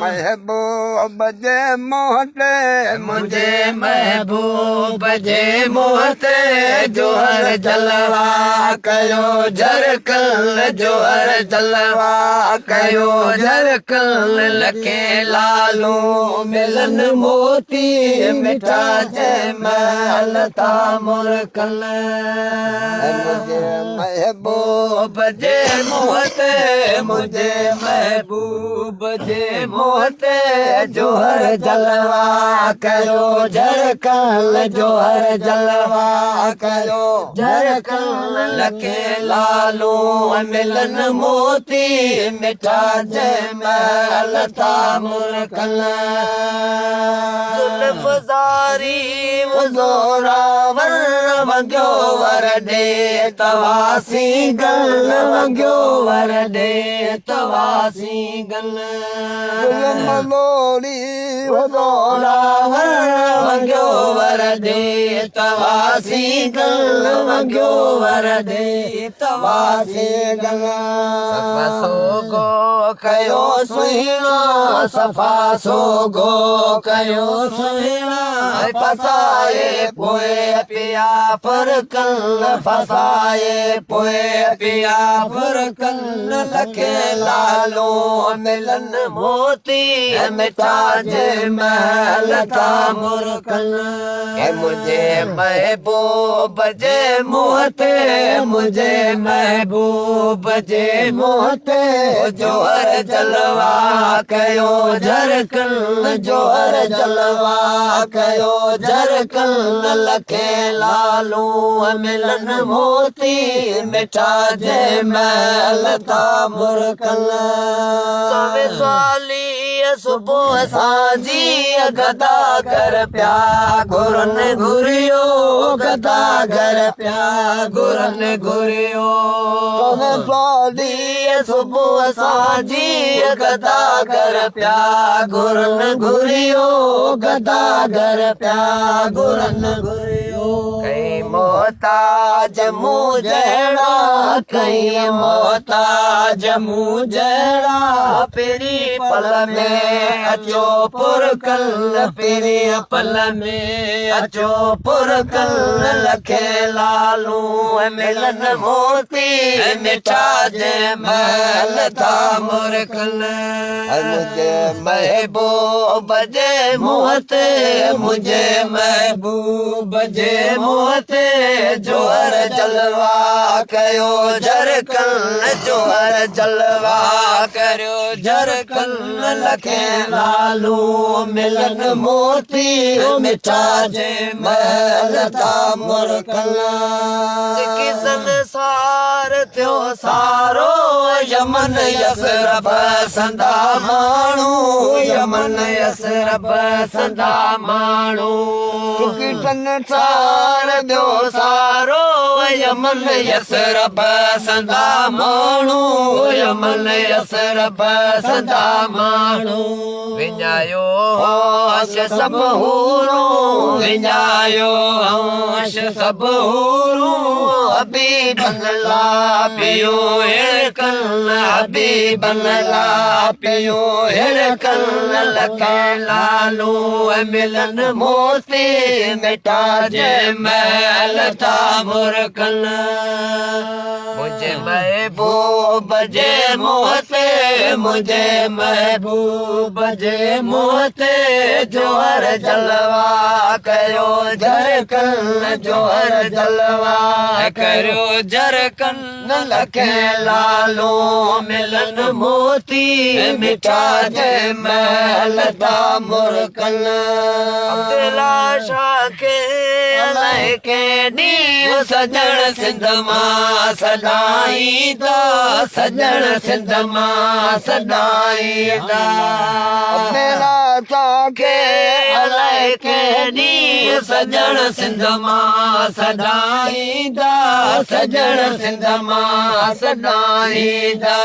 महबूब जे मोहते मुझे महबूब जे मोहते जोहर जलवा कयो झरकल जोहर जलवा कयो झरकल लखे लालू मिलन मोती मिठा जे महल था मुरकल मुझे महबूब जे मोहते मुझे महबूब जे मोहते जोहर जलवा कयो झरकल जोहर जलवा कयो झरकल लखे लालू मिलन मोती मिठा जे महल था मुरकल जुल्फ ज़ारी वो ज़ोरावर वॻियो वर ॾे तवासी गल वॻियो वर ॾे तवासी गल मलोरी ज़ोरावर वॻियो वर ॾे तवासी गल वॻियो वर ॾे तवासी गल सफ़ा सोगो कयो सुहिणा सफ़ा सोगो कयो सुहिणा फसाए पोइ पिया फरकल फसाए पोइ पिया फरकल लखे लालो मिलन मोती मिठा जे महल था मुरकल मुझे महबूब जे मोहते मुझे महबूब जे मोहते जोहर जलवा कयो झरकल जोहर जलवा कयो झरकल लखे लालू मिलन मोती मिठा जे महल था मुरकल सवे साली सुबुह साजी गदा कर प्या घुरन घुरियो गदा घर प्या घुरन घुरियो साली सुबुह साजी गदा कर प्या घुरन घुरियो गदा घर प्या घुरन घुरियो कई मोहताज मूं जहिड़ा कई मोहताज मूं जहिड़ा पहिरीं पल में अचो पुरकल पहिरीं पल में अचो पुरकल लखे लालू मिलन मोती मिठा जे महल था मुरकल मुझे महबूब जे मोहते मुझे महबूब जे मोहते जोहर जलवा कयो झरकल जोहर जलवा कयो झरकल लखे लालू मिलन मोती मिठा जे महल था मुरकल संसार थियो सारो यमन यसरब संदा माण्हू यमन यसरब संदा माण्हू संसार थियो सारो यमन यसरब संदा माण्हू यमन यसरब संदा माण्हू विञायो होश सभु हूरूं विञायो होश सभु हूरूं हबीबन ला पियो हिड़कल हबीबन ला पियो हिड़कल लखे लालू मिलन मोती मिठा जे महल था मुरकल मुझे महबूब जे मोहते मुझे महबूब जे मोहते जोहर जलवा कयो झरकल जोहर जलवा कयो झरकल लखे लालू मिलन मोती मिठा जे महल था मुरकल अब्दुल्ला शाह के लहके नी सजण सिंध मां सदाईंदा सजण सिंध मां सदाईंदा मेरा के लहके नी सजण सिंध मां सदाईंदा सजण सिंध मां सदाईंदा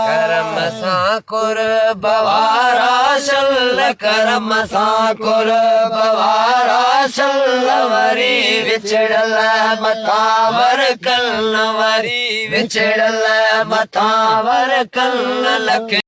करम सां कुर्ब वारा शल करम सां कुर्ब वारा शल वरी विछड़ल मथा वर कल वरी विछड़ल मथा वर कल लखे